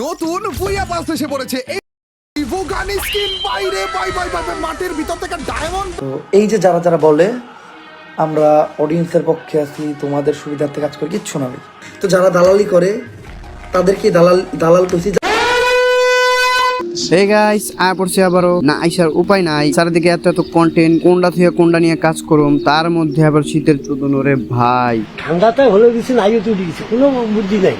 নতুন ফুরিয়া পাস এসে পড়েছে এই ইভোগানি স্কিন বাইরে মাটির ভিতর থেকে ডায়মন্ড। তো এই যে যারা যারা বলে আমরা অডিয়েন্সের পক্ষে আছি, তোমাদের সুবিধার্থে কাজ করি, কিচ্ছু না ভাই। তো যারা দালালি করে তাদেরকে দালাল কইছি। হে গাইস পড়ছে আবারও না আইসার উপায় নাই, চারিদিকে এত এত কন্টেন্ট, কোনটা থেকে কোনটা নিয়ে কাজ করুম, তার মধ্যে আবার শীতের চোদন। রে ভাই ঠান্ডাতে হলে দিচ্ছে নাই তুলে দিচ্ছে, কোনো বুদ্ধি নাই।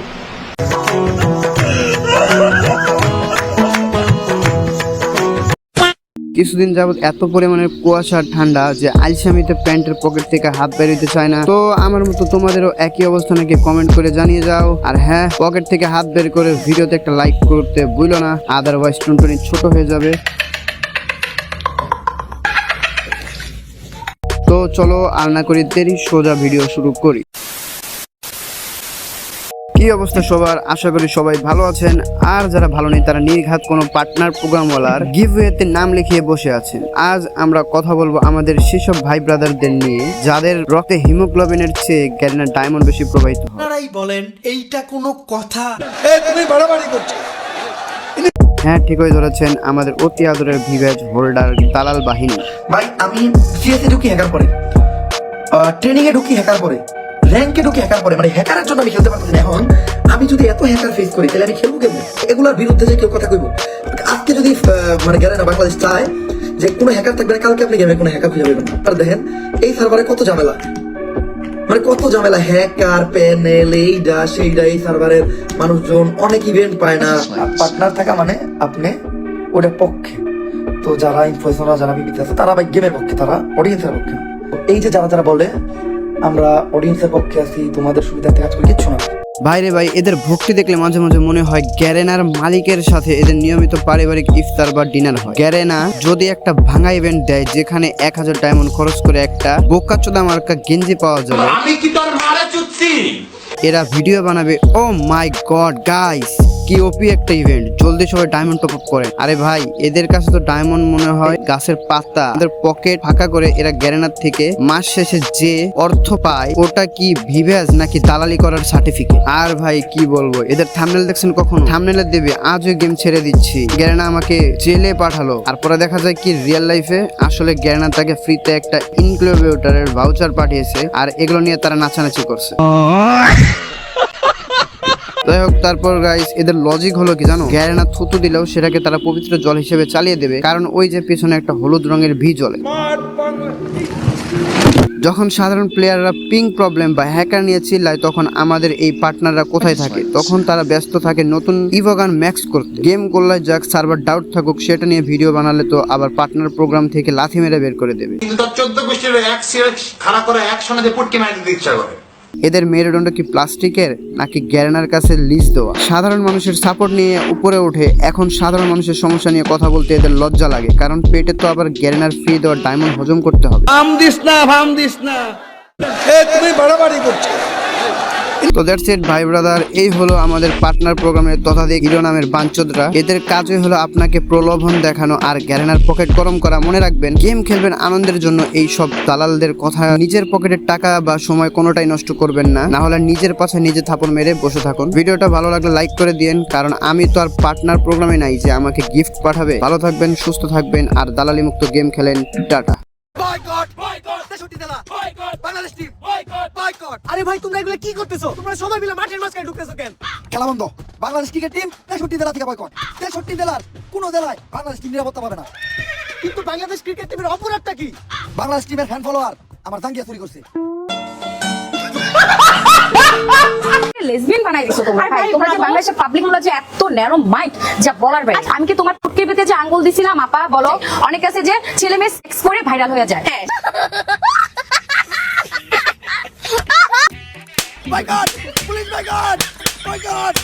কিছুদিন যাবত এত পরিমাণের কুয়াশা ঠান্ডা যে আলসামিতে প্যান্টের পকেট থেকে হাত বেরোতে চায় না। তো আমার মতো তোমাদেরও একই অবস্থা নাকি কমেন্ট করে জানিয়ে যাও। আর হ্যাঁ, পকেট থেকে হাত বের করে ভিডিওতে একটা লাইক করতে ভুলো না, আদারওয়াইজ টুনটুনি ছোট হয়ে যাবে। তো চলো আর না করি দেরি, সোজা ভিডিও শুরু করি। কি অবস্থা সবার? আশা করি সবাই ভালো আছেন। আর যারা ভালো নেই তারা নির্ঘাত কোনো পার্টনার প্রোগ্রামওয়ালার গিভওয়েতে নাম লিখিয়ে বসে আছেন। আজ আমরা কথা বলবো আমাদের সেসব ভাই ব্রাদারদের নিয়ে যাদের রক্তে হিমোগ্লোবিনের চেয়ে গ্যারিনা ডায়মন্ড বেশি প্রবাহিত হয়। আপনারাই বলেন এইটা কোনো কথা? তুমি বাড়াবাড়ি করছো। হ্যাঁ, ঠিকই ধরেছেন, আমাদের অতি আদরের ভিভেজ হোল্ডার দালাল বাহিনী। ভাই আমি সিএসএ ঢুকি হ্যাকার পরে, ট্রেনিং এ ঢুকি হ্যাকার পরে, র্যাঙ্কে ঢুকি হ্যাকার পরে, মানে হ্যাকারের জন্য আমি খেলতে পারতেছি না। এখন আমি যদি এত হ্যাকার ফেস করি তাহলে আমি খেলবো কেমন? এগুলোর বিরুদ্ধে যে কেউ কথা কইব। আজকে যদি মানে গ্যারেনা বাংলাদেশ চায় যে কোনো হ্যাকার থাকবে না, কালকে আপনি গেমে কোনো হ্যাকার খুঁজে পাবেন না। আর দেখেন এই সার্ভারে কত ঝামেলা, মানে কত ঝামেলা, হ্যাকার প্যানেল এইটা সেইটা, এই সার্ভারের মানুষজন অনেক ইভেন্ট পায় না। পার্টনার থাকা মানে আপনি ওটার পক্ষে। তো যারা ইনফ্লুয়েন্সাররা যারা বিবিতে আছে তারা ভাই গেমের পক্ষে, তারা অডিয়েন্সের পক্ষে। এই যে যারা যারা বলে আমরা অডিয়েন্সের পক্ষে আছি, তোমাদের সুবিধার্থে কাজ করি, কিচ্ছু না ভাইরে ভাই, এদের ভক্তি দেখলে মাঝে মাঝে মনে হয় গ্যারেনার মালিকের সাথে এদের নিয়মিত পারিবারিক ইফতার বা ডিনার হয়। গ্যারেনা যদি একটা ভাঙা ইভেন্ট দেয় যেখানে 1000 ডায়মন্ড খরচ করে একটা বোকাচোদা মার্কা গেঞ্জি পাওয়া যাবে, আমি কি তোর মারা চুচ্ছি? এরা ভিডিও বানাবে। ও মাই গড গাইস, কি ওপি একটা ইভেন্ট, জলদি সবাই ডায়মন্ড টপ আপ করেন। আরে ভাই, এদের কাছে তো ডায়মন্ড মনে হয় গাছের পাতা। এদের পকেট ফাঁকা করে এরা গ্যারেনার থেকে মাস শেষে যে অর্থ পায় ওটা কি ভিভেজ নাকি দালালি করার সার্টিফিকেট? আর ভাই কি বলবো, এদের থাম্বনেল দেখছেন কখনো? থাম্বনেলে দেবে আজও গেম ছেড়ে দিচ্ছি, গ্যারেনা আমাকে জেলে পাঠালো। আর পরে দেখা যায় কি রিয়েল লাইফে আসলে গ্যারেনা তাকে ফ্রিতে একটা ইনকিউবেটরের ভাউচার পাঠিয়েছে, আর এগুলো নিয়ে তারা নাচানাচি করছে। যাই হোক, তারপর গাইস এদের লজিক হলো কি জানো? গ্যারেনা থুতু দিলেও সেটাকে তারা পবিত্র জল হিসেবে চালিয়ে দেবে, কারণ ওই যে পিছনে একটা হলুদ রঙের ভি জ্বলে। যখন সাধারণ প্লেয়াররা পিং প্রবলেম বা হ্যাকার নিয়ে চিল্লায়, তখন আমাদের এই পার্টনাররা কোথায় থাকে? তখন তারা ব্যস্ত থাকে নতুন ইভোগান ম্যাক্স করতে। গেম করলে যাক, সার্ভার ডাউট থাকুক, সেটা নিয়ে ভিডিও বানালে তো আবার পার্টনার প্রোগ্রাম থেকে লাথি মেরে বের করে দেবে। কিন্তু তার 14 গোষ্ঠীর এক সিলেট খাড়া করে একসঙ্গে যে পুটকি মারি দিতে ইচ্ছা করে। এদের মেরুদণ্ড কি প্লাস্টিকের নাকি গ্যারেনার কাছে লিজ দেওয়া? সাধারণ মানুষের সাপোর্ট নিয়ে উপরে ওঠে। এখন সাধারণ মানুষের সমস্যা নিয়ে কথা বলতে এদের লজ্জা লাগে, কারণ পেটে তো আবার গ্যারেনার ফ্রি দেওয়া ডায়মন্ড হজম করতে হবে। ভাম দিস না, তুমি বাড়াবাড়ি করছো। তো দ্যাটস ইট ভাই ব্রাদার, এই হলো আমাদের পার্টনার প্রোগ্রামের তথাধিক হিরো নামের বাঞ্চোদরা। এদের কাজই হলো আপনাকে প্রলোভন দেখানো আর গ্যারেনার পকেট গরম করা। মনে রাখবেন, গেম খেলবেন আনন্দের জন্য, এই সব দালালদের কথা নিজের পকেটের টাকা বা সময় কোনোটাই নষ্ট করবেন না, না হলে নিজের পাশে নিজে থাপড় মেরে বসে থাকুন। ভিডিওটা ভালো লাগলে লাইক করে দিন, কারণ আমি তো আর পার্টনার প্রোগ্রামে নাই যে আমাকে গিফট পাঠাবে। ভালো থাকবেন, সুস্থ থাকবেন, আর দালালি মুক্ত গেম খেলেন। টাটা। আরে ভাই তোমরা এগুলো কি করতেছো? তোমরা সবাই মিলে মাঠের মাঝখানে ঢুকতেছো কেন? খেলা বন্ধ। বাংলাদেশ ক্রিকেট টিম 63 জেলা থেকে বয়কট। 63 জেলার কোন জেলায় বাংলাদেশ টিম নিরাপত্তা পাবে না। কিন্তু বাংলাদেশ ক্রিকেট টিমের অপরাধটা কি? বাংলাদেশ টিমের ফ্যান ফলোয়ার আমার জাঙ্গিয়া চুরি করছে। লেসবিয়ান বানাই দিছো তোমরা। ভাই তোমরা যে বাংলাদেশের পাবলিক গুলো যে এত ন্যারো মাইন্ড, যা বলার বাইরে। আমি কি তোমার টুটকির ভিতরে যে আঙ্গুল দিছিলাম আপা? বলো, অনেক আছে যে ছেলে মেয়ে সেক্স করে ভাইরাল হয়ে যায়। মাই গড, পুলিশ, মাই গড, মাই গড।